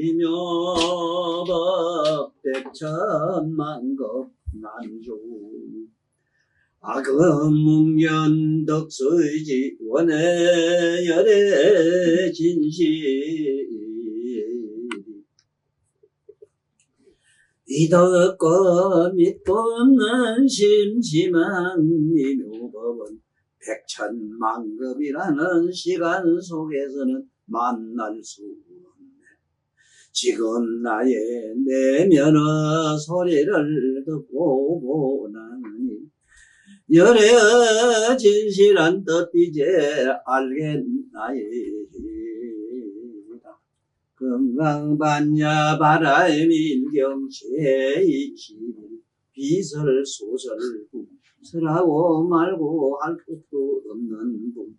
이묘법 백천만급 난주 악음묵년 덕수이지 원해 열애 진시 이덕과 믿고 없는 심심한 이묘법은 백천만급이라는 시간 속에서는 만날 수 없네. 지금 나의 내면의 소리를 듣고 보나니 열애 진실한 뜻 이제 알겠나이다. 금강반야 바라밀경 제21 비설 소설 설하고 말고 할 것도 없는 분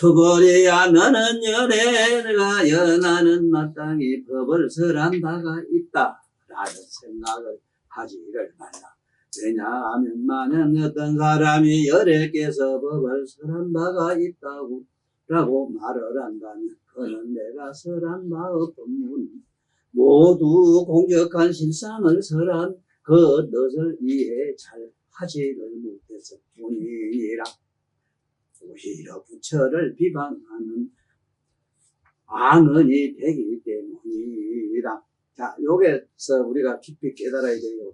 수버려야 너는 열애가 연하는 마땅히 법을 설한 바가 있다 라는 생각을 하지를 말라. 왜냐하면 만약 어떤 사람이 열애께서 법을 설한 바가 있다고 라고 말을 한다면 그는 내가 설한 바 없는 모두 공격한 실상을 설한 그 뜻을 이해 잘 하지를 못해서 뿐이라. 오히려 부처를 비방하는 앙언이 되기 때문이다. 자, 여기서 우리가 깊이 깨달아야 돼요.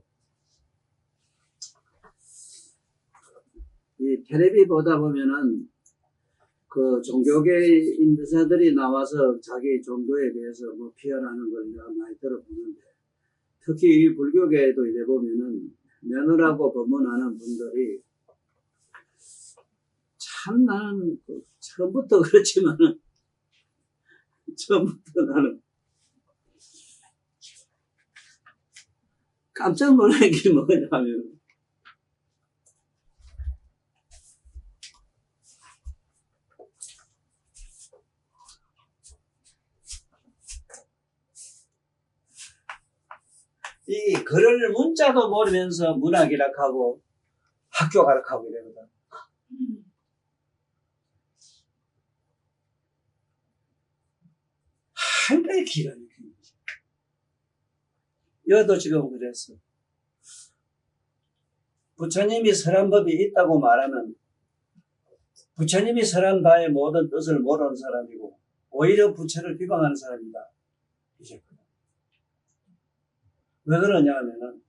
이 텔레비 보다 보면은 그 종교계 인사들이 나와서 자기 종교에 대해서 뭐 피언하는 걸 내가 많이 들어보는데, 특히 불교계에도 이래 보면은 면허라고 법문하는 분들이 참 나는 처음부터 그렇지만은 처음부터 나는 깜짝 놀란 게 뭐냐면 이 글을 문자도 모르면서 문학이라 하고 학교 가라 하고 이러거든. 할매 기라니까. 여도 지금 그랬어. 부처님이 설한 법이 있다고 말하면 부처님이 설한 바의 모든 뜻을 모르는 사람이고 오히려 부처를 비방하는 사람이다. 이제 왜 그러냐 하면은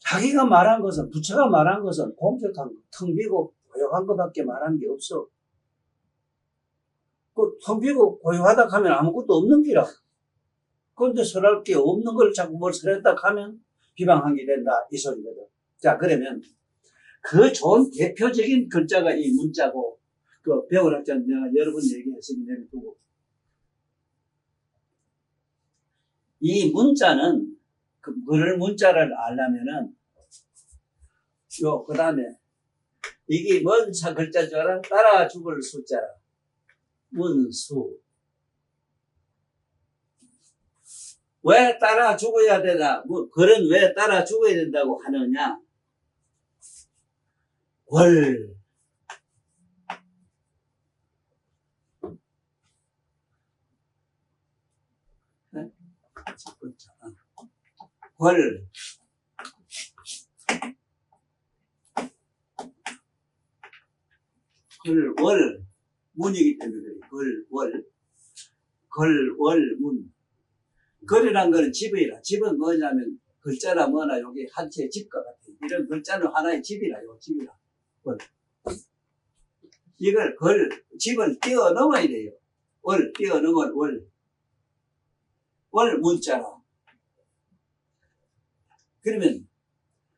자기가 말한 것은 부처가 말한 것은 공격한 거, 텅 비고 고요한 것밖에 말한 게 없어. 그 텅 비고 고요하다 하면 아무것도 없는 기라. 그런데 설할 게 없는 걸 자꾸 뭘 설했다 하면 비방한 게 된다 이 소리거든. 자, 그러면 그 좋은 대표적인 글자가 이 문자고, 그 배울학자 내가 여러 번 얘기했으니 내두고 이 문자는 그 글을 문자를 알려면은 그 다음에 이게 뭔 글자인 줄 알아? 따라 죽을 숫자라. 문수. 왜 따라 죽어야 되나? 뭐 글은 왜 따라 죽어야 된다고 하느냐? 월. 네? 월. 월. 문이기 때문에 그래. 월, 문. 글이란 거는 집이라. 집은 뭐냐면 글자라 뭐나 여기 한 채의 집과 같아. 이런 글자는 하나의 집이라. 요 집이라. 월. 이걸 집을 뛰어넘어야 돼요. 월, 뛰어넘어 월. 월 문자라. 그러면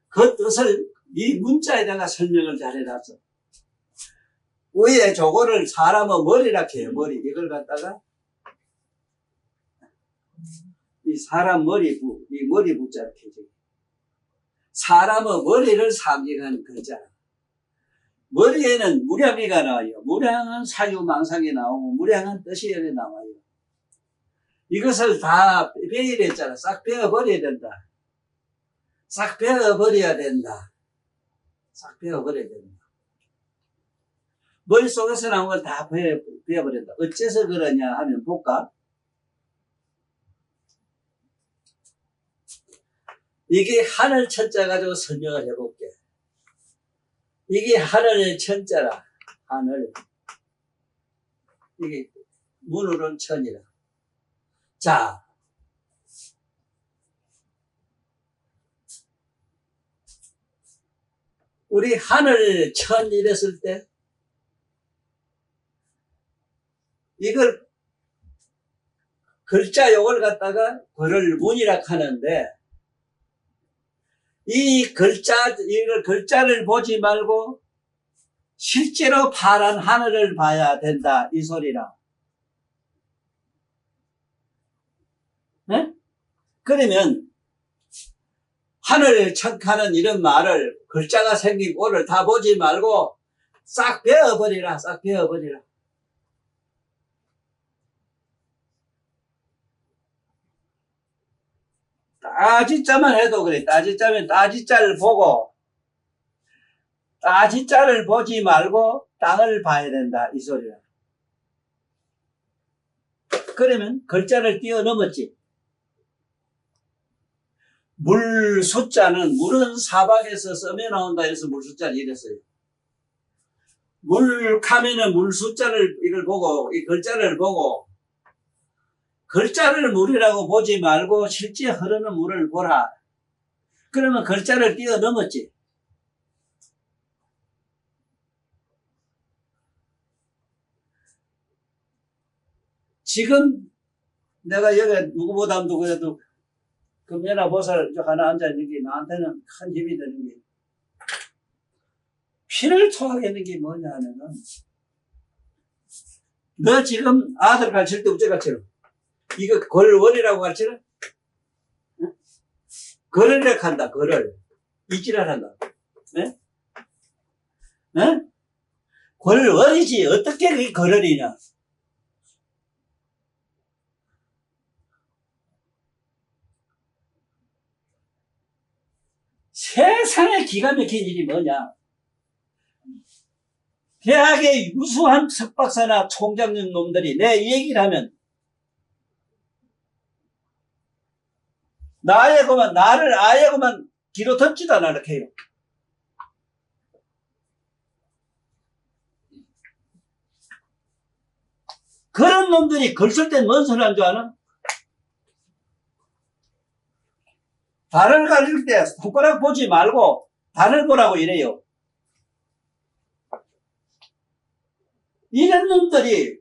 그 뜻을 이 문자에다가 설명을 잘 해놨어. 위에 저거를 사람의 머리라 해요. 머리. 이걸 갖다가 이 사람 머리부, 이 머리부자를 펴줘. 사람의 머리를 상징하는 글자라. 머리에는 무량이가 나와요. 무량은 사유망상이 나오고 무량한 뜻이 여기 나와요. 이것을 다 베일했잖아. 싹 베어버려야 된다. 싹 베어버려야 된다. 싹 베어버려야 된다. 머릿속에서 나온 걸 다 베어버린다. 어째서 그러냐 하면 볼까? 이게 하늘 천자 가지고 설명을 해볼게. 이게 하늘의 천자라. 하늘. 이게 문으로는 천이라. 자, 우리 하늘 천 이랬을 때 이걸 글자 요걸 갖다가 글을 문이라 하는데 이걸 글자를 보지 말고 실제로 파란 하늘을 봐야 된다 이 소리라. 네? 그러면 하늘 척하는 이런 말을 글자가 생긴 꼴을 다 보지 말고 싹 베어버리라. 싹 베어버리라. 따지자만 해도 그래. 따지자면 따지자를 보고 따지자를 보지 말고 땅을 봐야 된다 이 소리야. 그러면 글자를 뛰어넘었지. 물 숫자는 물은 사박에서 썸에 나온다 해서 물 숫자를 이랬어요. 물 카면은 물 숫자를 이걸 보고 이 글자를 보고 글자를 물이라고 보지 말고 실제 흐르는 물을 보라. 그러면 글자를 뛰어넘었지. 지금 내가 여기 누구보다도 그래도 금연아 보살 하나 앉아있는 게 나한테는 큰 힘이 되는 게 피를 토하겠는 게 뭐냐 하면은 너 지금 아들 가르칠 때 어째 가르치노? 이거 걸월이라고 가르치나? 응? 걸을 한다 걸을 이지랄 한다. 네? 네? 걸월이지 어떻게 그게 걸을이냐? 세상에 기가 막힌 일이 뭐냐? 대학의 유수한 석박사나 총장님 놈들이 내 얘기를 하면 나를 아예고만 뒤로 덮지도 않아 이렇게 해요. 그런 놈들이 글 쓸 땐 뭔 소리 한 줄 아나? 달을 가릴 때 손가락 보지 말고 달을 보라고 이래요. 이런 놈들이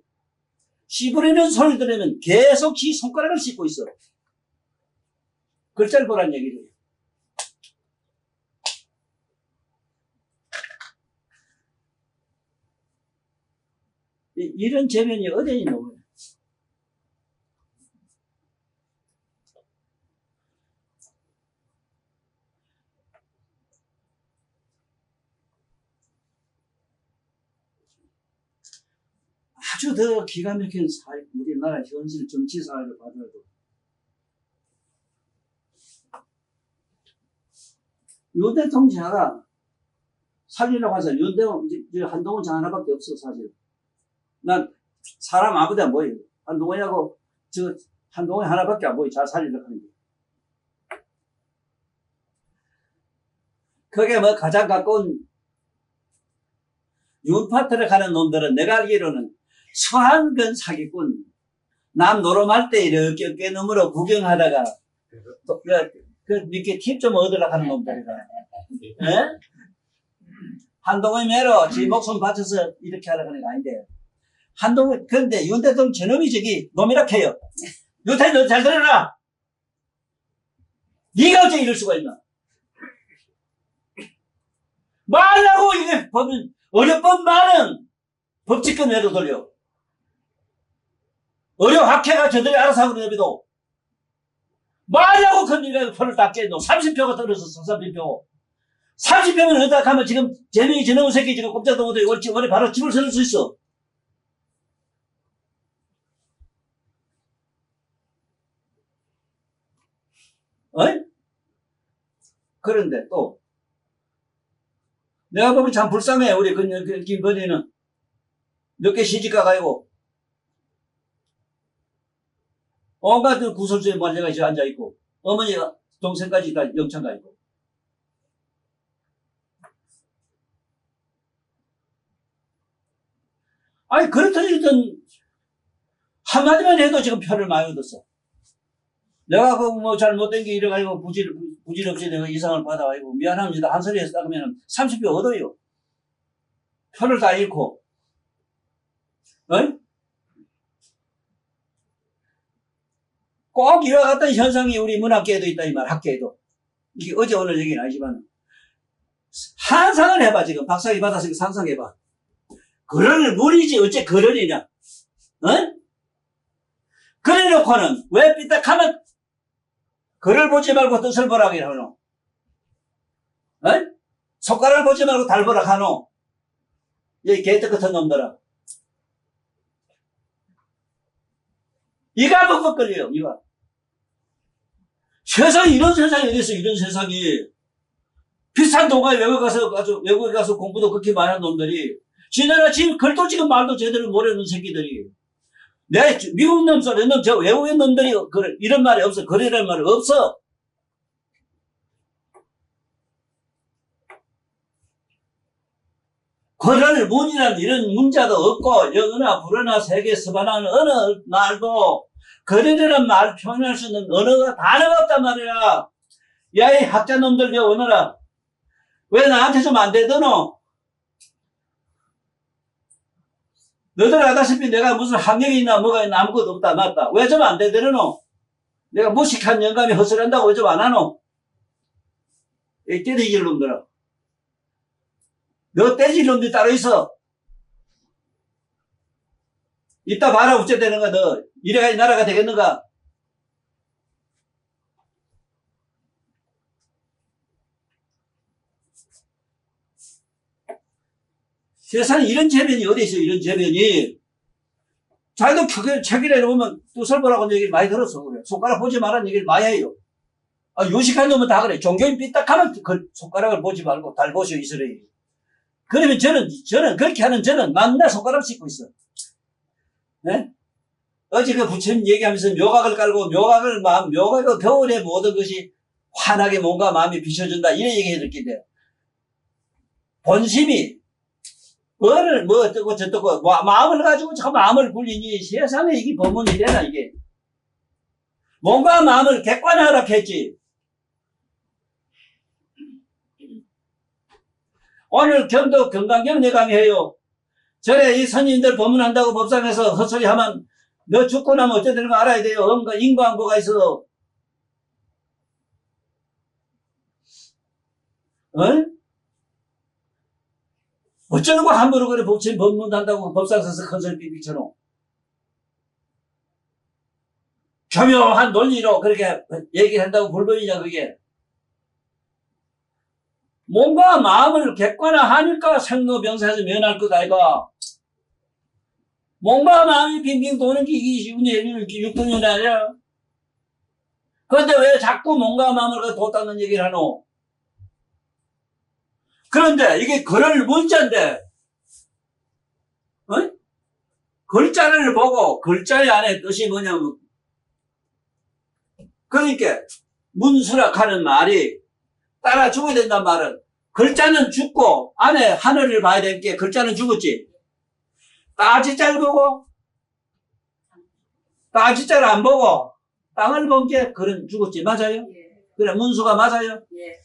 씨 부리는 소리 들으면 계속 지 손가락을 씻고 있어. 글자를 보란 얘기를. 이런 재면이 어디 있는 거예요? 아주 더 기가 막힌 사회, 우리나라 현실 정치 사회를 봐도 윤 대통령 자가 살리려고 해서 한동훈 자 하나밖에 없어 사실. 난 사람 아무도 안 보여. 한동훈하고 한동훈 하나밖에 안 보여. 잘 살리려고 하는 게. 그게 뭐 가장 가까운 윤파트를 가는 놈들은 내가 알기로는 수한근 사기꾼. 남 노름할 때 이렇게 어깨 너머로 구경하다가 이렇게 팁 좀 얻으려고 하는 놈들이다. 예? 한동훈 매로 지 목숨 바쳐서 이렇게 하려고 하는 거 아닌데. 한동훈, 그런데 윤 대통령 저놈이 저기 놈이라 해요. 윤 대통령 너 잘 들어라! 네가 어째 이럴 수가 있나? 말라고 이게 보면 어렵건 말은 법칙권 외로 돌려. 어려학회가 저들이 알아서 하고 내비도 말라고 건드리가 표를 다 깨놓. 30표가 떨어졌어. 30표. 30표면 어디다 가면 지금 재명이 저놈의 새끼 지금 꼼짝도 못해. 원래 바로 집을 세울 수 있어. 어이? 그런데 또 내가 보면 참 불쌍해. 우리 김건희는 늦게 시집가 가지고 온갖 구설수에 말려가 앉아있고 어머니가 동생까지 다 영창 가있고 아니 그렇든 한마디만 해도 지금 표를 많이 얻었어. 내가 그 뭐 잘못된 게 이래가지고 부질없이 내가 이상을 받아가지고 미안합니다 한 소리 했다 그러면 30표 얻어요. 표를 다 잃고 꼭 이와 같은 현상이 우리 문학계에도 있다 이 말. 학계에도 이게 어제 오늘 얘기는 아니지만 상상을 해봐. 지금 박사학위 받아서 상상해봐. 그럴 물이지 어째 그럴이냐. 그래놓고는 왜 삐딱하면 글을 보지 말고 뜻을 보라고 하노? 손가락을 보지 말고 달 보라 하노? 이 개떡 같은 놈들아. 이가 벅벅거려요. 이가. 세상에 이런 세상이 어딨어. 이런 세상이. 비싼 돈가에 외국에 가서 공부도 그렇게 많이 한 놈들이 지네가 지금 글도 지금 말도 제대로 모르는 새끼들이 내 미국 놈 소리 놈 저 외국인 놈들이 이런 말이 없어. 그러라는 말이 없어. 그럴 문이란 이런 문자도 없고 영어나 불어나 세계 서반하는 어느 말도 그러려는 말 표현할 수 있는 언어가 단어가 없단 말이야. 야, 이 학자놈들 저 오너라. 왜 나한테 좀 안 되더노? 너들 알다시피 내가 무슨 학력이 있나 뭐가 있나 아무것도 없다 맞다. 왜 좀 안 되더노? 내가 무식한 영감이 허술한다고 왜 좀 안 하노? 이 때리질 놈들아. 너 때리질 놈들이 따로 있어. 이따 봐라 어째 되는가 너. 이래가 나라가 되겠는가? 세상에 이런 재변이 어디 있어요? 이런 재변이. 자기도 책이라 보면 뜻을 보라고 얘기를 많이 들었어. 그래. 손가락 보지 말라는 얘기를 많이 해요. 유식한 놈은 다 그래. 종교인 삐딱하면 그 손가락을 보지 말고 달 보시오 이스라엘. 그러면 저는 그렇게 하는 저는 맨날 손가락 씻고 있어. 네? 어제 그 부처님 얘기하면서 묘각을 깔고 묘각의 겨울에 모든 것이 환하게 뭔가 마음이 비춰준다. 이런 얘기 해줄 건데. 본심이 뭐를 뭐 어떻고 저떻고 마음을 가지고 참 마음을 굴리니 세상에 이게 법문이 되나 이게. 뭔가 마음을 객관하라 했지. 오늘 경도 경강경 강의해요. 전에 이 선임들 법문한다고 법상에서 헛소리 하면 너 죽고 나면 어째 되는 거 알아야 돼요. 인과응보가 있어. 어쩌는 거 함부로 그래 법문한다고 법상에서 큰소리 삐삐처럼. 교묘한 논리로 그렇게 얘기를 한다고 불법이냐 그게. 뭔가 마음을 객관화하니까 생로병사에서 면할 것 아이가. 뭔가 마음이 빙빙 도는 게 이게 6분년이 아니야. 그런데 왜 자꾸 뭔가 마음을 뒀다는 얘기를 하노? 그런데 이게 글을 문자인데, 글자를 보고 글자의 안에 뜻이 뭐냐면, 그러니까 문수락하는 말이 따라 죽어야 된단 말은 글자는 죽고 안에 하늘을 봐야 될 게 글자는 죽었지. 따지자를 보고 따지자를 안 보고 땅을 본 게 글은 죽었지. 맞아요? 예. 그래 문수가 맞아요? 예.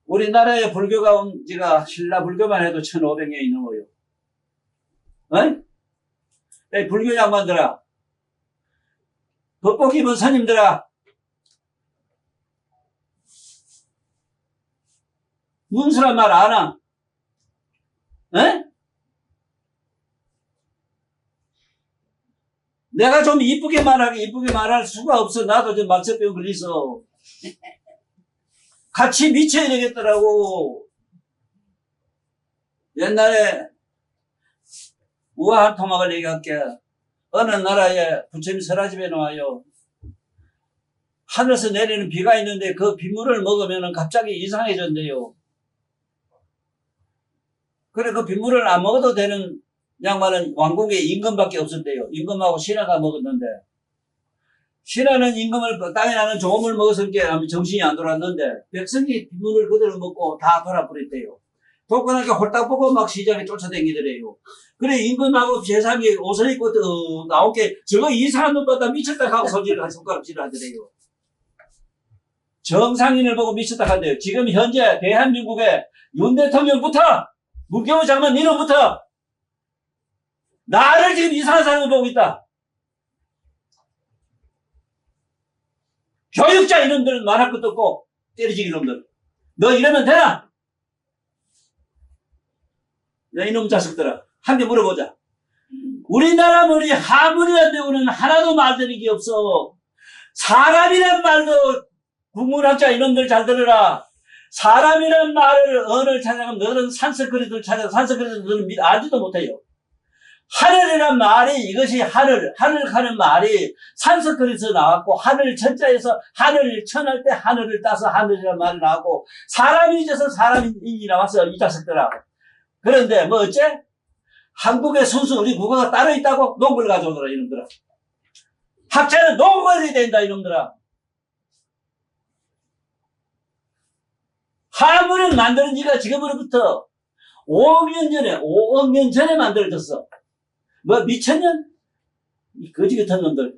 우리나라에 불교가 온 지가 신라 불교만 해도 1500년이 넘어요. 불교 양반들아, 법복 입은 스님들아, 문수란 말 아나? 내가 좀 이쁘게 말할 수가 없어. 나도 좀 말세병 걸려서. 같이 미쳐야 되겠더라고. 옛날에 우아한 토막을 얘기할게. 어느 나라에 부처님 설화집에 나와요. 하늘에서 내리는 비가 있는데 그 빗물을 먹으면 갑자기 이상해졌대요. 그래, 그 빗물을 안 먹어도 되는 양반은 왕궁에 임금밖에 없었대요. 임금하고 신하가 먹었는데, 신하는 임금을, 땅에 나는 좋은 물 먹었을 게 정신이 안 돌았는데, 백성이 빗물을 그대로 먹고 다 돌아버렸대요. 독거나게 홀딱 보고 막 시장에 쫓아다니더래요. 그래, 임금하고 세상에 옷을 입고 나온 게, 저거 이상한 놈보다 미쳤다 하고 손질을 손가락질을 하더래요. 정상인을 보고 미쳤다 하대요. 지금 현재 대한민국에 윤 대통령부터, 문경호 장관 니는부터, 나를 지금 이상한 사람을 보고 있다. 교육자 이놈들은 말할 것도 없고, 때려지기 놈들. 너 이러면 되나? 야, 이놈 자식들아. 한 개 물어보자. 우리나라 머리 하물이란 배우는 하나도 말되는 게 없어. 사람이란 말도 국문학자 이놈들 잘 들으라. 사람이란 말을 언어를 찾아가면 너는 산스크리트를 찾아서 산스크리트를 너는 알지도 못해요. 하늘이란 말이 이것이 하늘 하는 말이 산스크리트에서 나왔고 하늘 천자에서 하늘을 천할 때 하늘을 따서 하늘이란 말이 나왔고 사람이 있어서 사람이 나왔어 이 자식들아. 그런데 뭐 어째? 한국의 순수 우리 국어가 따로 있다고? 농구를 가져오더라 이놈들아. 학자는 농구를 해야 된다 이놈들아. 하물은 만드는 지가 지금으로부터 5억 년 전에 만들어졌어. 뭐 미쳤냐? 이 거지 같은 놈들.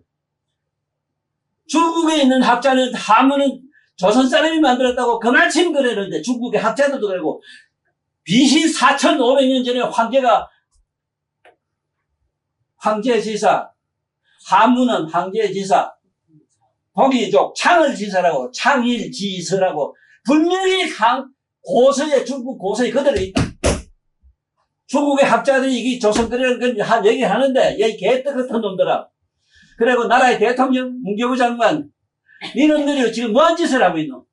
중국에 있는 학자는 하물은 조선 사람이 만들었다고 그만침 그러는데 중국의 학자들도 그러고 BC 4,500년 전에 황제지사, 하문은 황제지사, 거기족 창을지사라고 창일지서라고 분명히 고서에 중국 고서에 그대로 있다. 중국의 학자들이 이게 조선거리를 얘기하는데 얘 개떡 같은 놈들아. 그리고 나라의 대통령 문경호 장관 이놈들이 지금 뭔 짓을 하고 있노?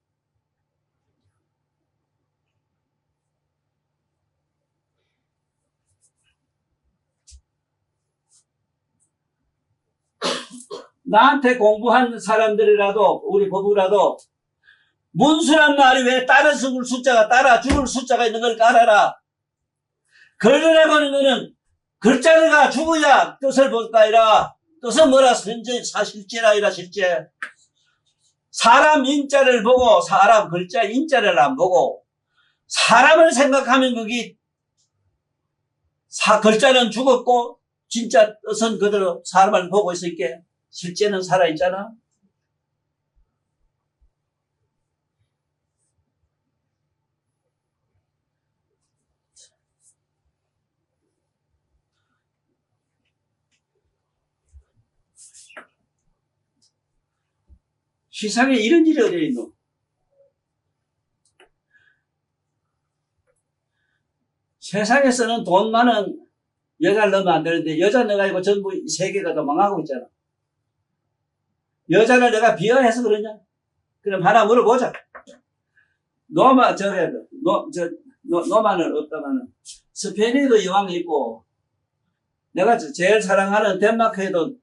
나한테 공부한 사람들이라도 우리 법우라도 문수란 말이 왜 따라 죽을 숫자가 따라 죽을 숫자가 있는 걸 알아라. 글이라고 하는 거는 글자가 죽어야 뜻을 볼까 아니라 뜻은 뭐라 실제라 아니라 실제. 사람 인자를 보고 사람 글자 인자를 안 보고 사람을 생각하면 거기 글자는 죽었고 진짜 뜻은 그대로 사람을 보고 있으니까 실제는 살아있잖아. 세상에 이런 일이 어디에 있노? 세상에서는 돈 많은 여자를 넣으면 안 되는데 여자 넣어가지고 전부 세계가 더 망하고 있잖아. 여자를 내가 비하해서 그러냐? 그럼 하나 물어보자. 노만은 없다마는 스페인에도 여왕이 있고 내가 제일 사랑하는 덴마크에도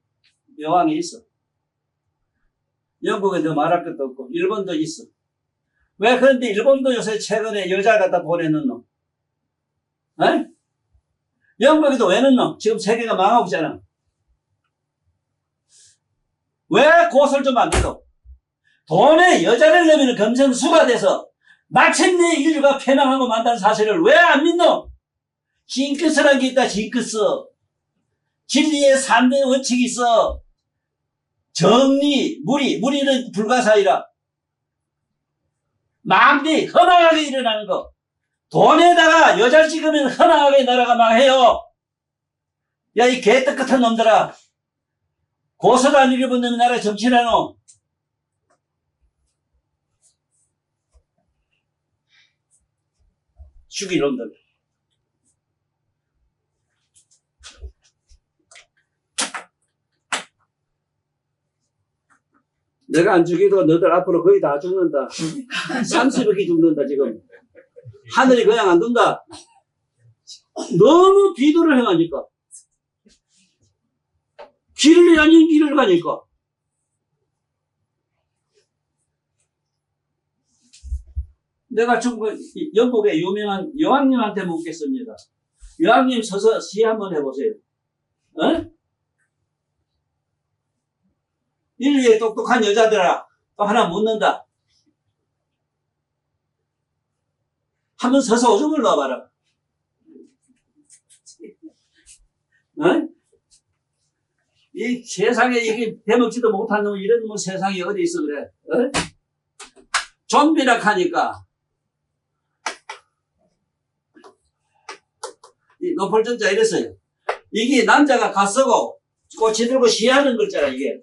여왕이 있어. 영국에도 말할 것도 없고 일본도 있어. 왜 그런데 일본도 요새 최근에 여자 갖다 보내는 놈? 에? 영국에도 왜 넣노? 지금 세계가 망하고 있잖아. 왜 고소를 좀 안 돼도? 돈에 여자를 넣으면 금성수가 돼서 마침내 인류가 패망하고 만다는 사실을 왜 안 믿노? 징크스라는 게 있다. 징크스. 진리의 3대 원칙이 있어. 정리, 무리는 불가사의라. 망리, 허망하게 일어나는 거. 돈에다가 여자를 찍으면 허망하게 나라가 망해요. 야, 이 개떡 같은 놈들아. 고소도 안 읽어본 놈이 나라에 정치라노. 죽일 놈들. 내가 안 죽이도 너들 앞으로 거의 다 죽는다. 30억이 죽는다 지금. 하늘이 그냥 안 둔다. 너무 비도를 행하니까. 길을 아닌 길을 가니까. 내가 지금 영국의 유명한 여왕님한테 묻겠습니다. 여왕님 서서 시 한번 해보세요. 어? 인류의 똑똑한 여자들아, 또 하나 묻는다. 한번 서서 오줌을 놔봐라. 어? 이 세상에 이게 대먹지도 못한 놈, 이런 뭐 세상이 어디 있어, 그래. 어? 좀비라 하니까. 이 노펄전자 이랬어요. 이게 남자가 가쓰고 꼬치 들고 시하는 글자라, 이게.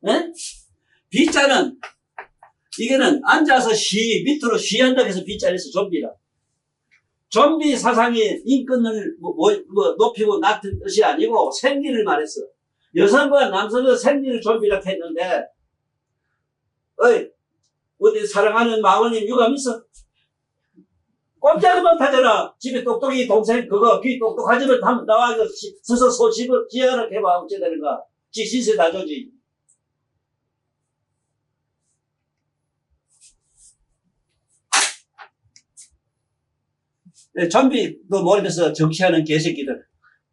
에? 비자는, 이게는 앉아서 밑으로 시한다고 해서 비자에서 좀비라. 좀비 사상이 인권을 높이고 낮은 뜻이 아니고 생리를 말했어. 여성과 남성의 생리를 좀비라 했는데, 어이, 어디 사랑하는 마원님 유감 있어? 꼼짝을 못하잖아. 집에 똑똑이 동생 그거 귀 똑똑하지만 나와 서서 소식을 지어라 해봐. 어째 되는가. 지 신세 다 조지. 좀비도 모르면서 정치하는 개새끼들.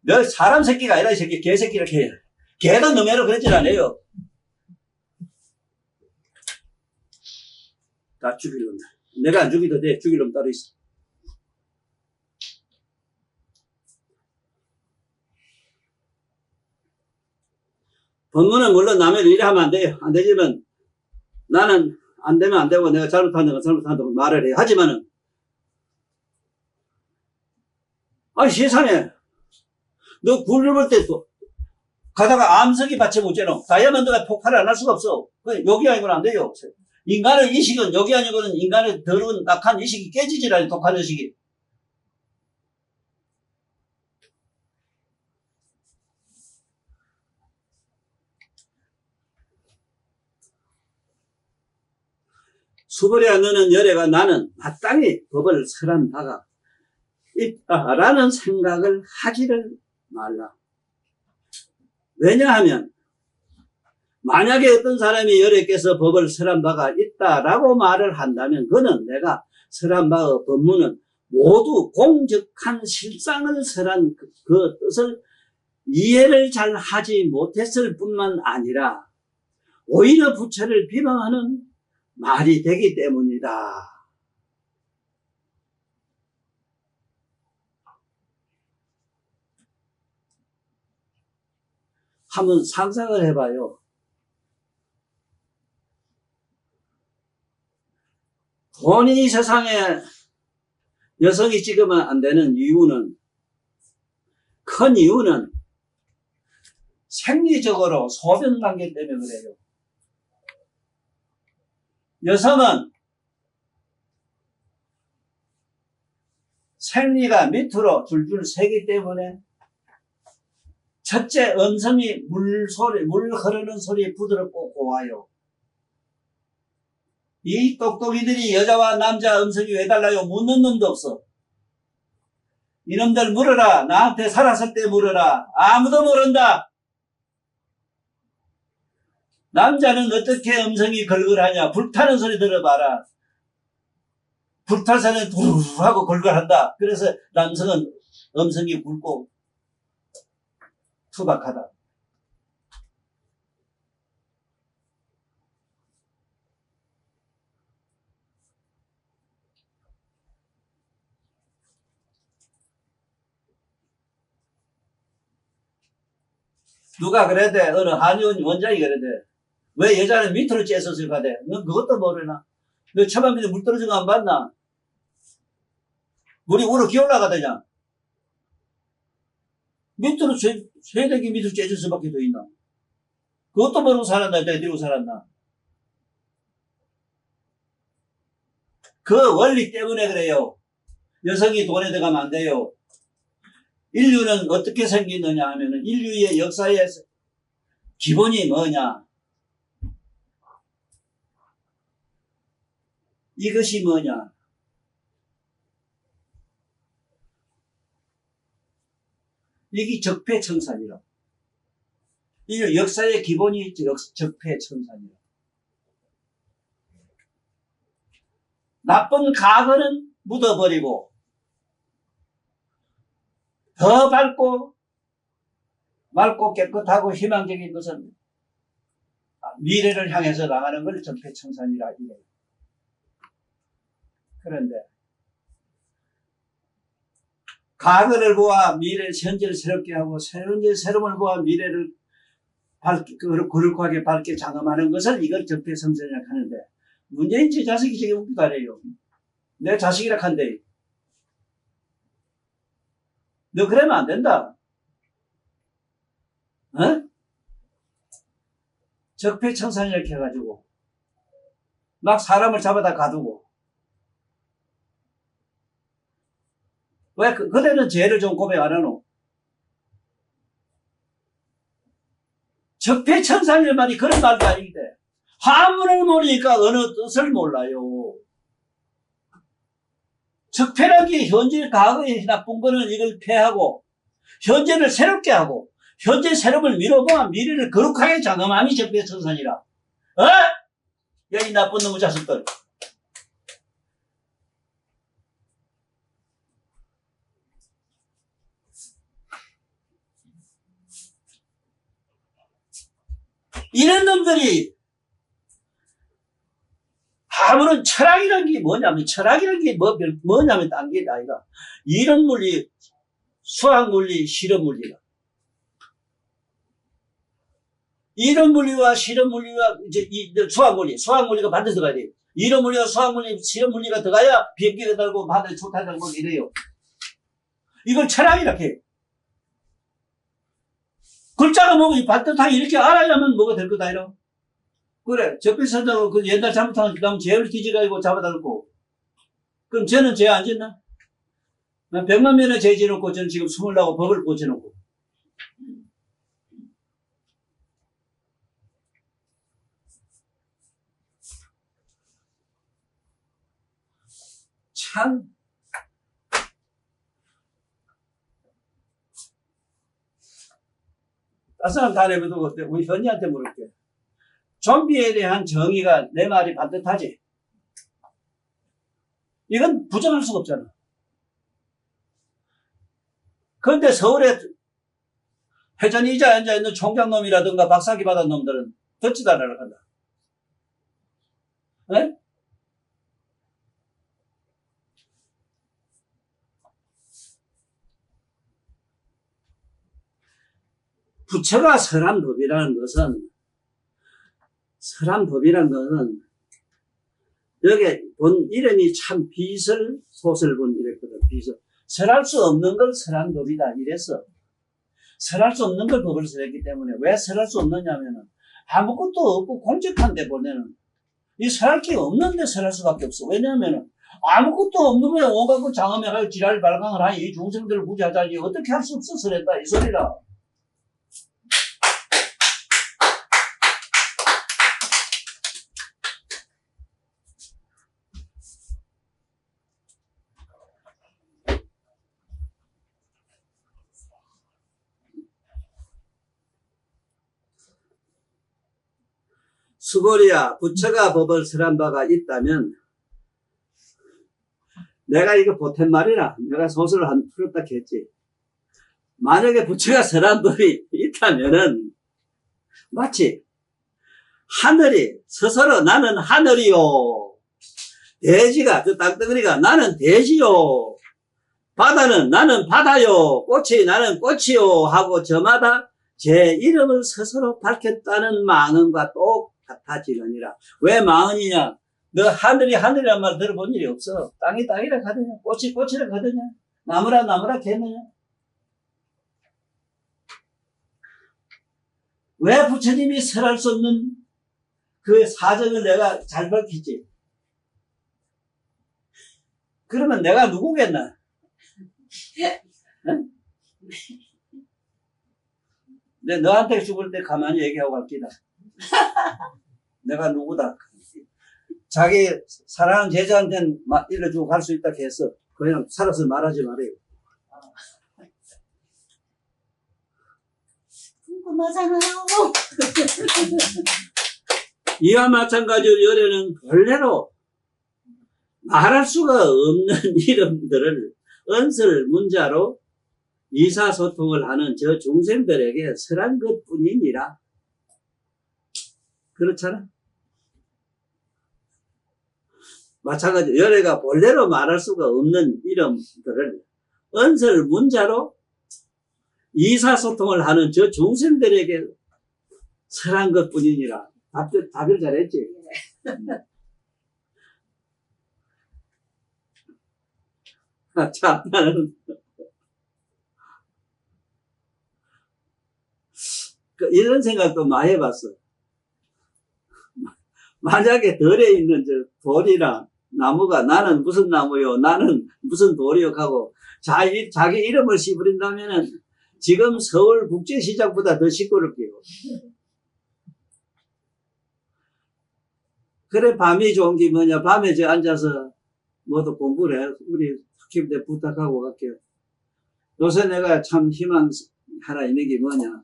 너 사람 새끼가 아니라 이 새끼 개새끼를 해. 개도 너매로 그러진 않아요. 다 죽이려면. 내가 안 죽이도 돼. 죽이려면 따로 있어. 법문은 물론 남의 일을 하면 안 돼요. 안 되지만 나는 안 되면 안 되고 내가 잘못한다고 말을 해요. 하지만은 아니 세상에 너 굴 볼 때 또 가다가 암석이 받쳐 묻잖아. 다이아몬드가 폭발을 안 할 수가 없어. 여기 아니고는 안 돼요. 인간의 의식은 여기 아니고는 인간의 더러운 낙한 의식이 깨지질 않아요. 독한 의식이. 수벌에 너는 열애가 나는 마땅히 법을 설한 바가 있다라는 생각을 하지를 말라. 왜냐하면 만약에 어떤 사람이 열애께서 법을 설한 바가 있다라고 말을 한다면 그는 내가 설한 바의 법문은 모두 공적한 실상을 설한 그 뜻을 이해를 잘 하지 못했을 뿐만 아니라 오히려 부처를 비방하는 말이 되기 때문이다. 한번 상상을 해봐요. 본인이 세상에 여성이 찍으면 안 되는 이유는, 큰 이유는 생리적으로 소변 관계 때문에 그래요. 여성은 생리가 밑으로 줄줄 새기 때문에 첫째 음성이 물 흐르는 소리 부드럽고 고와요. 이 똑똑이들이 여자와 남자 음성이 왜 달라요? 묻는 놈도 없어. 이놈들 물어라. 나한테 살았을 때 물어라. 아무도 모른다. 남자는 어떻게 음성이 걸걸하냐. 불타는 소리 들어봐라. 불탈 때는 두르르 하고 걸걸한다. 그래서 남성은 음성이 굵고 투박하다. 누가 그래대? 어느 한의원 원장이 그래대. 왜 여자는 밑으로 째서서 가대? 넌 그것도 모르나? 너 처방 밑에 물 떨어진 거 안 봤나? 물이 우러 기어올라가더냐? 밑으로 쇠대기 밑으로 째줄 수밖에 더 있나? 그것도 모르고 살았나? 내가 살았나? 그 원리 때문에 그래요. 여성이 돈에 들어가면 안 돼요. 인류는 어떻게 생기느냐 하면은 인류의 역사의 기본이 뭐냐? 이것이 뭐냐? 이게 적폐청산이라. 인류 역사의 기본이 적폐청산이라. 나쁜 과거는 묻어버리고 더 밝고 맑고 깨끗하고 희망적인 것은 미래를 향해서 나가는 걸 적폐청산이라 이래요. 그런데 과거를 보아 미래를 현재를 새롭게 하고 현재 새로움을 보아 미래를 거룩하게 밝게 장엄하는 것을 이걸 적폐청산이라 하는데 문재인 제 자식이 되게 웃기다래요. 내 자식이라 한데 너 그러면 안 된다. 어? 적폐청산 이렇게 해가지고 막 사람을 잡아다 가두고 왜 그대는 죄를 좀 고백 안 하노? 적폐청산이란 말이 그런 말도 아닌데 한문을 모르니까 어느 뜻을 몰라요. 적폐란 게 현재 과거에 나쁜 거는 이걸 폐하고 현재를 새롭게 하고 현재 새로움을 밀어보아 미래를 거룩하게 장엄함이 적폐청산이라. 어? 야, 이 나쁜 놈의 자식들. 이런 놈들이 아무런 철학이라는 게 뭐냐면 철학이라는 게 뭐냐면 딴 게 아니라 이론 물리, 수학 물리, 실험 물리가 이론 물리와 실험 물리와 이제 수학 물리가 반드시 들어가야 돼요. 이론 물리와 수학 물리, 실험 물리가 들어가야 비행기가 달고 바다에 초타 달고 이래요. 이걸 철학이라 해요. 글자가 뭐고 반듯하게 이렇게 알아야만 뭐가 될 거다 이러. 그래 적폐청산으로 그 옛날 잘못한 그 다음 죄를 뒤져가지고 잡아달고 그럼 쟤는 죄 안 짓나? 100만 명의 죄 지놓고 저는 지금 숨으려고 법을 고쳐놓고 참 따스한 단해도 우리 현이한테 물을게. 좀비에 대한 정의가 내 말이 반듯하지? 이건 부정할 수가 없잖아. 그런데 서울에 회전이자 앉아있는 총장놈이라든가 박사기 받은 놈들은 듣지도 않으려 한다. 네? 부처가 설한 법이라는 것은 여기 본 이름이 참 비설 소설본 이랬거든. 비설. 설할 수 없는 걸 설한 법이다 이랬어. 설할 수 없는 걸 법을 설했기 때문에 왜 설할 수 없느냐면은 아무것도 없고 공적한데 보내는 이 설할 게 없는데 설할 수밖에 없어. 왜냐하면은 아무것도 없는 거에 온갖 그 장엄해가지고 지랄 발광을 하니 이 중생들을 구제하자니 어떻게 할 수 없어 설했다 이 소리라. 수고리야, 부처가 법을 설한 바가 있다면 내가 이거 보탠말이라 내가 소설을 한 풀었다 했지. 만약에 부처가 설한 법이 있다면은 마치 하늘이 스스로 나는 하늘이요, 대지가 저 땅덩어리가 나는 대지요, 바다는 나는 바다요, 꽃이 나는 꽃이요 하고 저마다 제 이름을 스스로 밝혔다는 망언과 똑같아지느니라. 왜 망언이냐? 너 하늘이란 말 들어본 일이 없어. 땅이 땅이라 하더냐, 꽃이 꽃이라 하더냐, 나무라 했느냐? 왜 부처님이 설할 수 없는 그 사정을 내가 잘 밝혔지? 그러면 내가 누구겠나? 응? 내 너한테 죽을 때 가만히 얘기하고 갈기다. 내가 누구다. 자기 사랑하는 제자한테는 일러주고 갈 수 있다 해서 그냥 살아서 말하지 말아요. 궁금하잖아요. 이와 마찬가지로 열애는 본래로 말할 수가 없는 이름들을 언설 문자로 의사소통을 하는 저 중생들에게 설한 것 뿐이니라. 그렇잖아. 마찬가지로 열애가 본래로 말할 수가 없는 이름들을 언설 문자로 의사소통을 하는 저 중생들에게 설한 것 뿐이니라. 답을 잘했지? 자, 나는 이런 생각도 많이 해봤어. 만약에 덜에 있는 저 돌이나 나무가 나는 무슨 나무요, 나는 무슨 돌이요 하고 자기 이름을 씌부린다면은 지금 서울 국제시장보다 더 시끄럽게요. 그래, 밤이 좋은 게 뭐냐. 밤에 저 앉아서 모두 공부를 해. 우리 학생들 부탁하고 갈게요. 요새 내가 참 희망 하나 있는 게 뭐냐.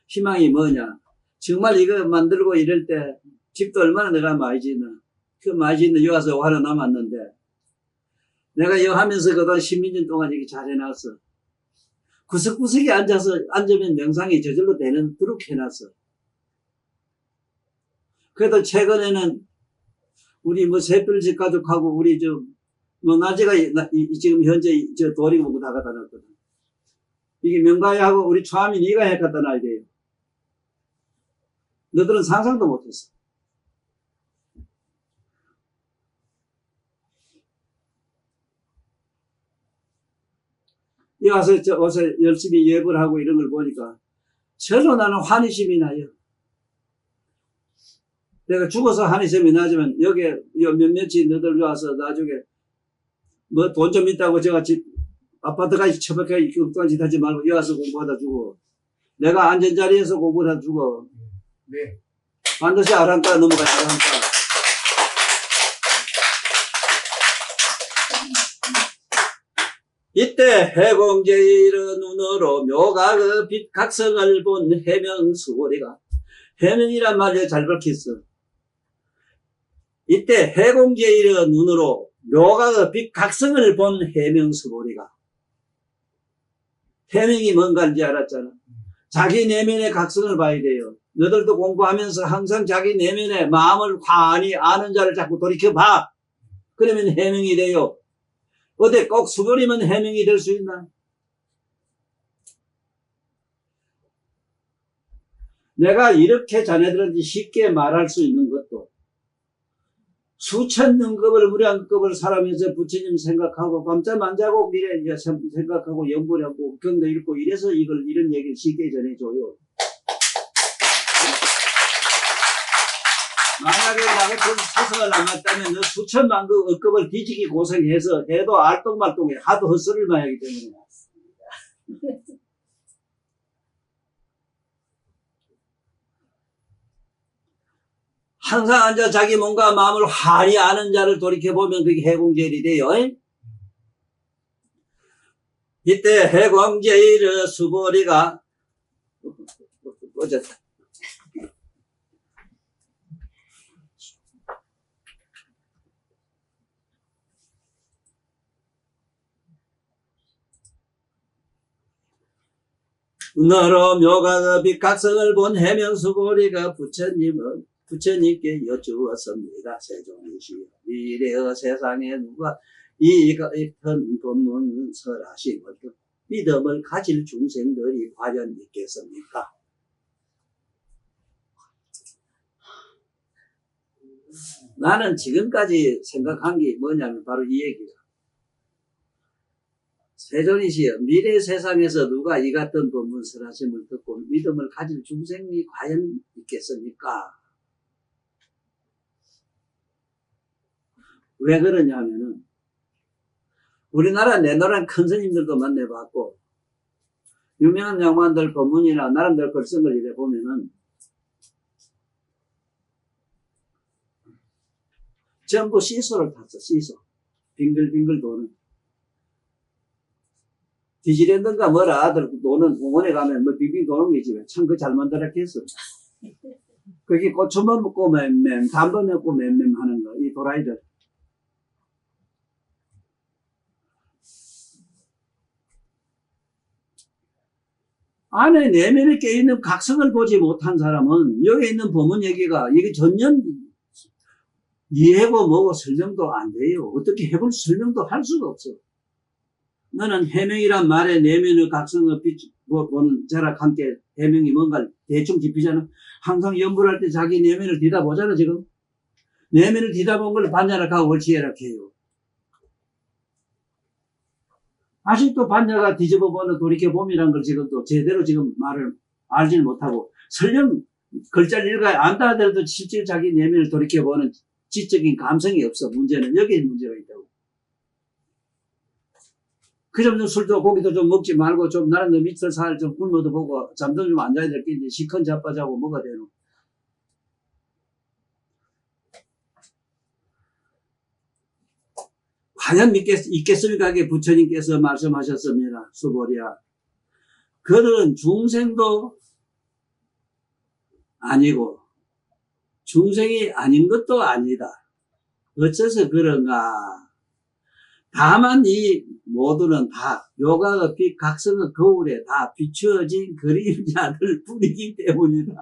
희망이 뭐냐. 정말 이거 만들고 이럴 때 집도 얼마나 내가 많이 짓나. 그 많이 짓는 여기 와서 하나 남았는데 내가 이거 하면서 그동안 10년 동안 이렇게 잘 해놨어. 구석구석에 앉으면 명상이 저절로 되는 도록 해놨어. 그래도 최근에는 우리 뭐 새별집 가족하고 우리 낮에가 지금 현재 저 도리 보고 다 갖다 놨거든. 이게 명가야하고 우리 초아미 네가 해 갖다 놔야 돼요. 너들은 상상도 못했어. 여기 와서 어제 열심히 예불 하고 이런 걸 보니까 저로 나는 환희심이 나요. 내가 죽어서 환희심이 나지만 여기 몇몇이 너들 와서 나중에 뭐 돈 좀 있다고 제가 집 아파트까지 처박하게 엉뚱한 짓 하지 말고 여기 와서 공부하다 죽어. 내가 앉은 자리에서 공부하다 죽어. 네. 반드시 아랑가 넘어가야 아랑가. 이때 해공제일의 눈으로 묘각의 빛 각성을 본 해명수고리가 해명이란 말을 잘 밝혔어. 이때 해공제일의 눈으로 묘각의 빛 각성을 본 해명수고리가 해명이 뭔가인지 알았잖아. 자기 내면의 각성을 봐야 돼요. 너들도 공부하면서 항상 자기 내면의 마음을 환히 아는 자를 자꾸 돌이켜봐. 그러면 해명이 돼요. 어디 꼭 수고리면 해명이 될 수 있나? 내가 이렇게 자네들한테 쉽게 말할 수 있는 것도 수천 능급을 무량급을 살아면서 부처님 생각하고 밤잠 안 자고 미래 이제 생각하고 연구하고 경도 읽고 이래서 이런 얘기를 쉽게 전해줘요. 만약에 나같은 사성을 남았다면 너 수천만 그 억급을 뒤지기 고생해서 해도 알똥말똥해 하도 헛소리를 많이 하기 때문에. 항상 앉아 자기 몸과 마음을 환히 아는 자를 돌이켜보면 그게 해공제일이 돼요. 이때 해공제일의 수고리가 어쨌다. 너로 묘각의 빛 각성을 본 해명수고리가 부처님께 여쭈었습니다. 세종이시여 미래의 세상에 누가 이 같은 법문 설하심을 믿음을 가질 중생들이 과연 있겠습니까? 나는 지금까지 생각한 게 뭐냐면 바로 이 얘기야. 세존이시여 미래 세상에서 누가 이 같은 법문 설하심을 듣고 믿음을 가질 중생이 과연 있겠습니까? 왜 그러냐 하면은 우리나라 내노란 큰 스님들도 만나봤고 유명한 양반들 법문이나 나름대로 글쓴 걸 이래 보면은 전부 시소를 탔어. 시소 빙글빙글 도는 디즈니랜드인가 뭐라 아들 노는 공원에 가면 뭐 빙빙 도는 게지 참 그 잘 만들었겠어. 그게 고추만 먹고 맴맴 담배 먹고 맴맴 하는 거 이 도라이들 안에 내면에 깨있는 각성을 보지 못한 사람은 여기 있는 법문 얘기가 이게 전혀 이해고 뭐고 설명도 안 돼요. 어떻게 해볼 설명도 할 수가 없어. 너는 해명이란 말에 내면의 각성을 보는 자랑 함께 해명이 뭔가 대충 짚이잖아. 항상 연구를 할 때 자기 내면을 뒤다보잖아 지금. 내면을 뒤다본 걸 반야락하고 월치해락 해요. 아직도 반야가 뒤집어보는 돌이켜봄이란 걸 지금 또 제대로 지금 말을 알질 못하고 설령 글자를 읽어야 안다 하더라도 실제 자기 내면을 돌이켜보는 지적인 감성이 없어. 문제는 여기에 문제가 있다고. 그 점 좀 술도 고기도 좀 먹지 말고 좀 나는 너 밑을 살 좀 굶어도 보고 잠도 좀 앉아야 될 게 이제 시컨 자빠자고 뭐가 되노. 과연 있겠습니까? 이게 부처님께서 말씀하셨습니다. 수보리야. 그들은 중생도 아니고 중생이 아닌 것도 아니다. 어째서 그런가? 다만 이 모두는 다 요가의 빛 각성의 거울에 다 비추어진 그림자들 뿐이기 때문이다.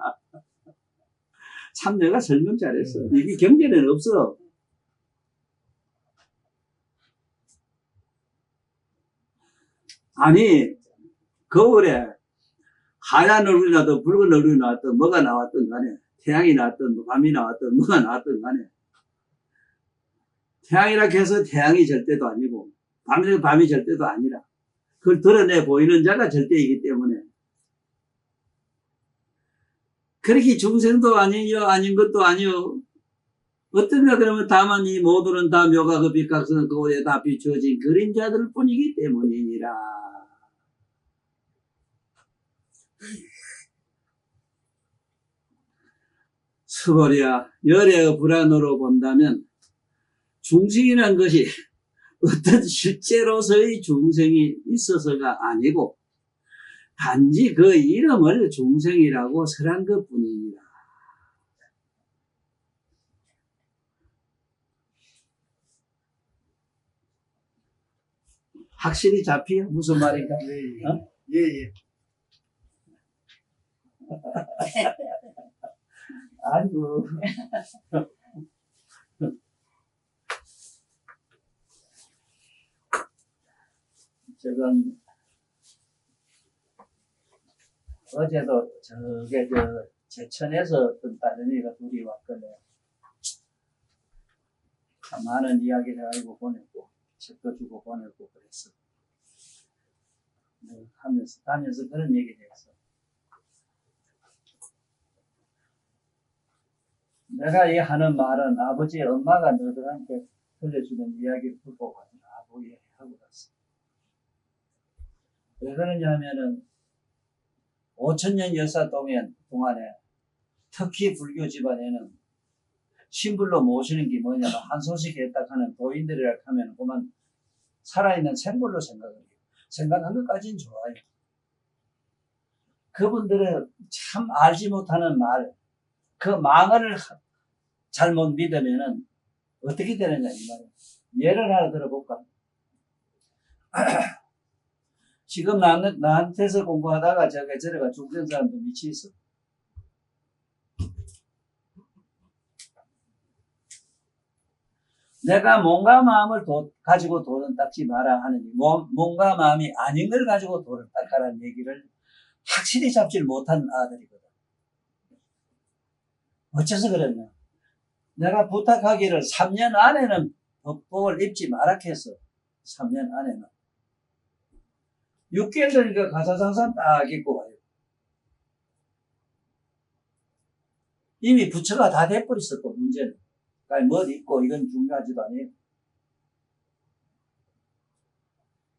참 내가 설명 잘했어. 이게 경전에는 없어. 아니 거울에 하얀 얼굴이 나왔든 붉은 얼굴이 나왔든 뭐가 나왔든 간에 태양이 나왔든 밤이 나왔든 뭐가 나왔든 간에 태양이라 해서 태양이 절대도 아니고 밤이 절대도 아니라 그걸 드러내 보이는 자가 절대이기 때문에 그렇게 중생도 아니요 아닌 것도 아니요 어떤가 그러면 다만 이 모두는 다 묘가 그 빛각성은 거울에 다 비추어진 그림자들 뿐이기 때문이니라. 스보리야 열의 불안으로 본다면 중생이란 것이 어떤 실제로서의 중생이 있어서가 아니고 단지 그 이름을 중생이라고 설한 것뿐입니다. 확실히 잡히요? 무슨 말인가? 예, 어? 예, 예. 아이고. 저건 어제도 저게 제천에서 어떤 딸내미가 둘이 왔거든. 많은 이야기를 알고 보냈고 책도 주고 보냈고 그랬어. 하면서 그런 얘기를 했어. 내가 이 하는 말은 아버지 엄마가 너들한테 들려주는 이야기를 듣고 가지고 이야기하고 갔어. 왜 그러냐 하면은 5천년 역사 동안에 특히 불교 집안에는 신불로 모시는 게 뭐냐면 한 소식 했다 하는 도인들이라 하면 그만 살아있는 생물로 생각을 해요. 생각한 것까지는 좋아요. 그분들은 참 알지 못하는 말, 그 망언을 잘못 믿으면은 어떻게 되느냐 이 말이에요. 예를 하나 들어볼까? 지금 나한테서 공부하다가 저래가 죽는 사람도 미치 있어. 내가 몸과 마음을 가지고 도는 닦지 마라 하느니 몸과 마음이 아닌 걸 가지고 도를 닦아라는 얘기를 확실히 잡지를 못한 아들이거든. 어째서 그랬냐? 내가 부탁하기를 3년 안에는 법복을 입지 마라 했어. 3년 안에는. 6개월 되니까 가사상산 딱 입고 가요. 이미 부처가 다 돼버렸었고 문제는. 그러니까 뭐 입고 이건 중요하지도 않아요.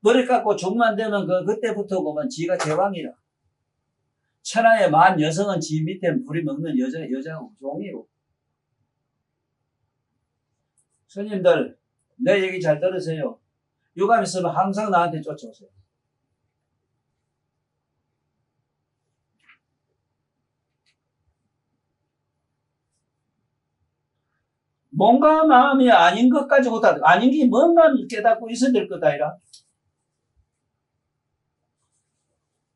머리 깎고 종만 되면 그때부터 보면 지가 제왕이라. 천하의 만 여성은 지 밑에 부리 먹는 여자고 종이고. 스님들 내 얘기 잘 들으세요. 유감 있으면 항상 나한테 쫓아오세요. 뭔가 마음이 아닌 것 가지고 다 아닌 게 뭔가 깨닫고 있어야 될 거다 이라.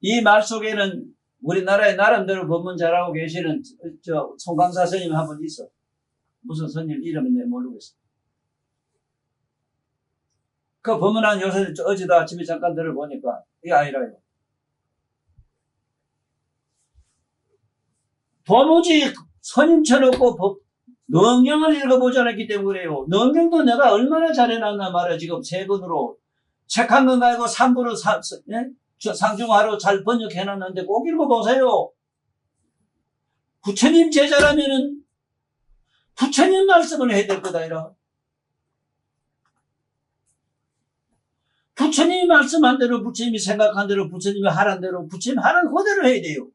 이 말 속에는 우리나라에 나름대로 법문 잘하고 계시는 송강사 스님 한 분 있어. 무슨 스님 이름은 내가 모르겠어. 그 법문한 요새 어제도 아침에 잠깐 들어보니까 이게 아니라요. 도무지 스님처럼 없고 능경을 읽어보지 않았기 때문에 그래요. 능경도 내가 얼마나 잘해놨나 말이야. 지금 세 권으로 책 한 권 가지고 3부로 상중하로 잘 번역해놨는데 꼭 읽어보세요. 부처님 제자라면은 부처님 말씀을 해야 될 거다 이라. 부처님이 말씀한 대로, 부처님이 생각한 대로, 부처님이 하란 대로, 부처님이 하는 그대로 해야 돼요.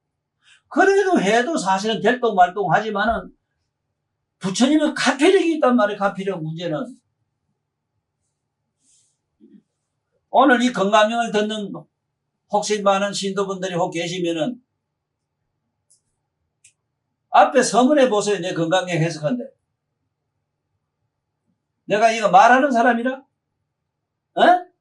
그래도 해도 사실은 될똥말똥 하지만은 부처님은 가피력이 있단 말이에요. 가피력 문제는. 오늘 이 건강명을 듣는 혹시 많은 신도분들이 혹 계시면은 앞에 서문해 보세요. 내 건강명 해석한데. 내가 이거 말하는 사람이라? 어?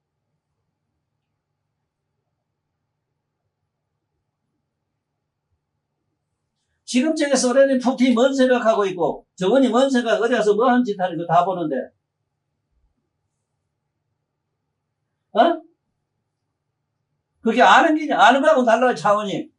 지금 저게 소련이 푸틴이 뭔 생각하고 있고 저번이 뭔 생각 어디 가서 뭐 하는 짓 하는 거 다 보는데 어? 그게 아는 게 아는 거하고 달라요. 차원이.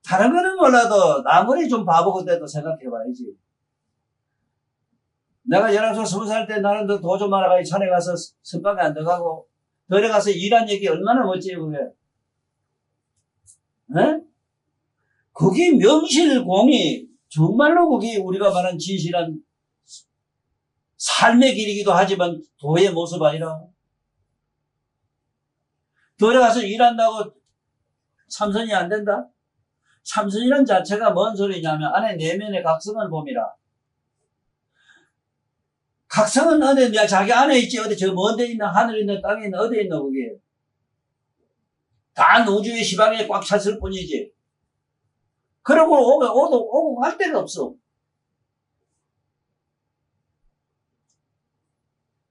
다른 거는 몰라도 아무리 좀 바보 같아도 생각해봐야지. 내가 11살 20살 때 나는 도조 말아가 산에 가서 선방에 안 들어가고 들어가서 일한 얘기 얼마나 멋지요 그게. 에? 그게 명실공히 정말로 그게 우리가 말하는 진실한 삶의 길이기도 하지만 도의 모습 아니라. 들어가서 일한다고 참선이 안 된다? 참선이란 자체가 뭔 소리냐면 안에 내면의 각성을 봄이라. 각성은 어디 있냐? 자기 안에 있지. 어디 저 먼 데 있나? 하늘에 있나? 땅에 있나? 어디에 있나? 그게. 다 우주의 시방에 꽉 찼을 뿐이지. 그러고 오고 갈 데가 없어.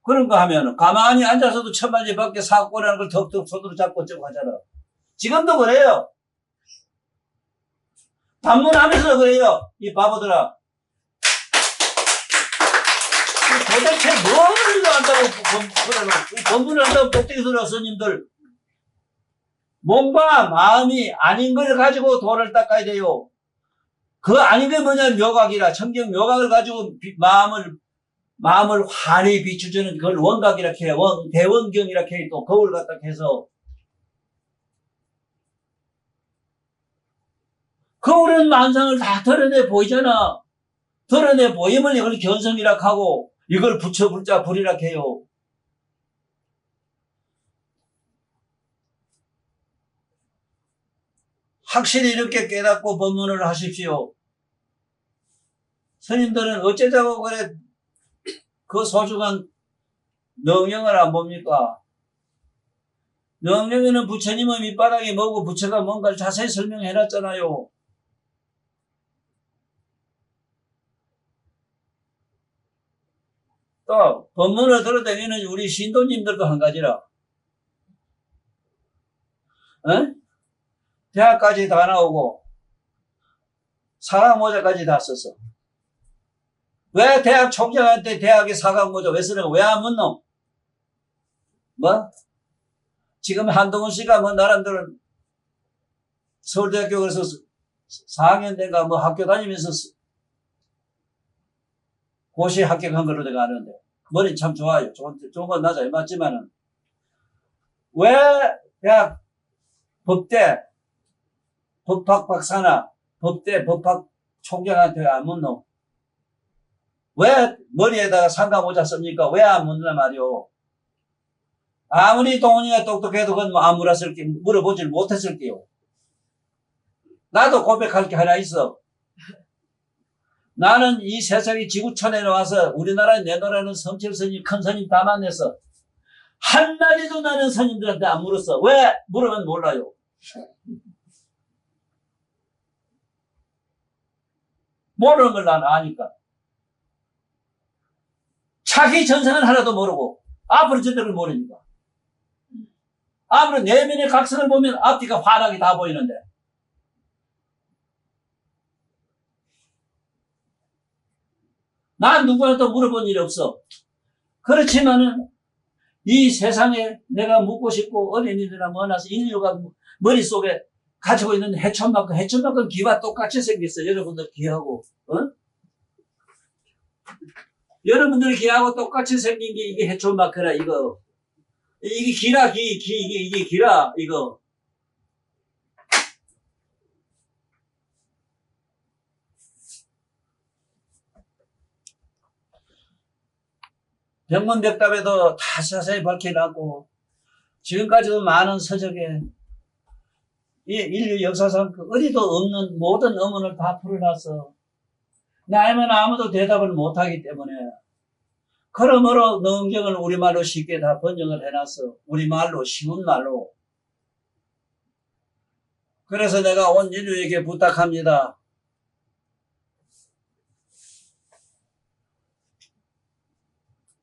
그런 거 하면은 가만히 앉아서도 천만리 밖에 사고라는 걸 덕덕 손으로 잡고 저거 하잖아. 지금도 그래요. 반문하면서 그래요. 이 바보들아. 도대체 뭘 한다고 본문을 한다고 똑똑히 들어 스님들. 몸과 마음이 아닌 걸 가지고 도를 닦아야 돼요. 그 아닌 게 뭐냐면 묘각이라. 청경 묘각을 가지고 마음을 환히 비추주는 그걸 원각이라 해요. 대원경이라 해요. 또 거울 갖다 해서. 거울은 만상을 다 드러내 보이잖아. 드러내 보이면 이걸 견성이라 하고 이걸 붙여불자 불이라 해요. 확실히 이렇게 깨닫고 법문을 하십시오. 스님들은 어쩌자고 그래 그 소중한 명령을 안 봅니까? 명령에는 부처님의 밑바닥이 뭐고 부처가 뭔가를 자세히 설명해 놨잖아요. 또 법문을 들어다니는 우리 신도님들도 한 가지라. 어? 대학까지 다 나오고 사각모자까지 다 썼어. 왜 대학 총장한테 대학의 사각모자 왜 쓰는 거? 왜 안 묻노? 뭐? 지금 한동훈 씨가 뭐 나름대로 서울대학교 그래서 4학년 된가 뭐 학교 다니면서 고시 합격한 걸로 내가 아는데 머리 참 좋아요. 좋은 건 맞아요. 맞지만은 왜 대학 법대 법학 박사나 법대 법학 총장한테 안 묻노? 왜 머리에다가 상가모자 씁니까? 왜 안 묻나 말이오? 아무리 동훈이가 똑똑해도 그건 안 물어보질 못했을게요. 나도 고백할 게 하나 있어. 나는 이 세상의 지구촌에 나와서 우리나라에 내놓으라는 성철 스님, 큰 스님 다 만났어. 한마디도 나는 스님들한테 안 물었어. 왜? 물으면 몰라요. 모르는 걸 난 아니까. 자기 전생은 하나도 모르고 앞으로 저들을 모르니까. 아무런 내면의 각성을 보면 앞뒤가 환하게 다 보이는데 난 누구한테 물어본 일이 없어. 그렇지만은 이 세상에 내가 묻고 싶고 어린이들이나 뭐나서 인류가 머릿속에 가지고 있는 해천만큼 귀와 똑같이 생겼어. 여러분들 귀하고 여러분들 귀하고 똑같이 생긴 게 이게 해천마크라 이거. 이게 기라 이게 기라 이거. 병문백답에도 다 자세히 밝혀놨고 지금까지도 많은 서적에 이 인류 역사상 그 어디도 없는 모든 의문을 다 풀어놨어. 나이면 아무도 대답을 못하기 때문에 그러므로 성경을 우리말로 쉽게 다 번역을 해놨어. 우리말로 쉬운 말로. 그래서 내가 온 인류에게 부탁합니다.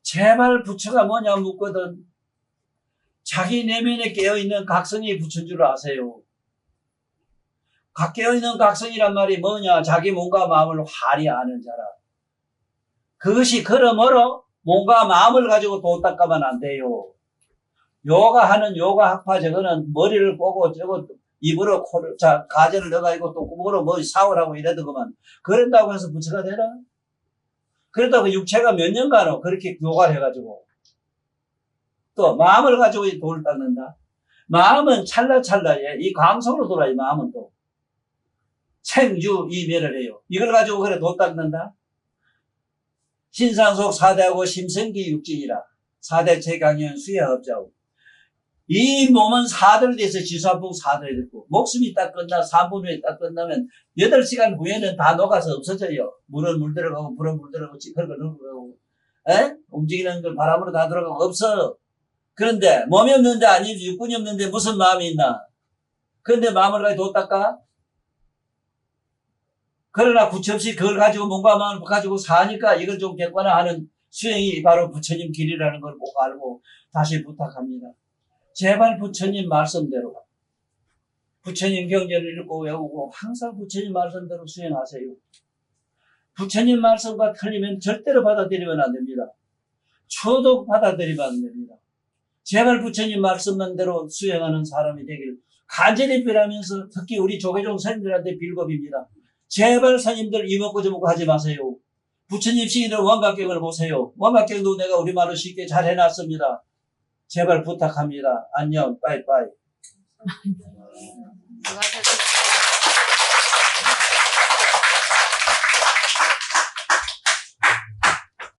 제발 부처가 뭐냐 묻거든 자기 내면에 깨어있는 각성이 부처인 줄 아세요. 깨어있는 각성이란 말이 뭐냐? 자기 몸과 마음을 활이 아는 자라. 그것이 그러므로 몸과 마음을 가지고 돈 닦아면 안 돼요. 요가하는 요가 학파 저거는 머리를 꼬고 저거 입으로 코를 가재를 넣어가지고 또 구멍으로 뭐 사오라고 이러더구만. 그런다고 해서 부처가 되나? 그렇다고 육체가 몇 년간 그렇게 요가를 해가지고 또 마음을 가지고 돌을 닦는다. 마음은 찰나찰나에 이 광속으로 돌아요. 마음은 또 생주 이멸을 해요. 이걸 가지고 그래 돈 닦는다. 신상속 4대하고 심성기 육진이라 4대 최강현 수야업자고 이 몸은 4대로 돼서 지수한풍 4대로 됐고 목숨이 딱 끝나 3분 후에 딱 끝나면 8시간 후에는 다 녹아서 없어져요. 물은 물 들어가고 불은 물 들어가고 찌그러 들어가고 움직이는 걸 바람으로 다 들어가고 없어. 그런데 몸이 없는데 아니 육군이 없는데 무슨 마음이 있나. 그런데 마음을 가지고 돈 닦아? 그러나 구체 없이 그걸 가지고 몸과 마음을 가지고 사니까 이걸 좀 객관화하는 수행이 바로 부처님 길이라는 걸 꼭 알고 다시 부탁합니다. 제발 부처님 말씀대로 부처님 경전을 읽고 외우고 항상 부처님 말씀대로 수행하세요. 부처님 말씀과 틀리면 절대로 받아들이면 안 됩니다. 추도 받아들이면 안 됩니다. 제발 부처님 말씀대로 수행하는 사람이 되기를 간절히 비라면서 특히 우리 조계종 스님들한테 빌겁입니다. 제발 스님들 이먹고 저먹고 하지 마세요. 부처님 시기들 원각경을 보세요. 원각경도 내가 우리말로 쉽게 잘 해놨습니다. 제발 부탁합니다. 안녕. 빠이빠이.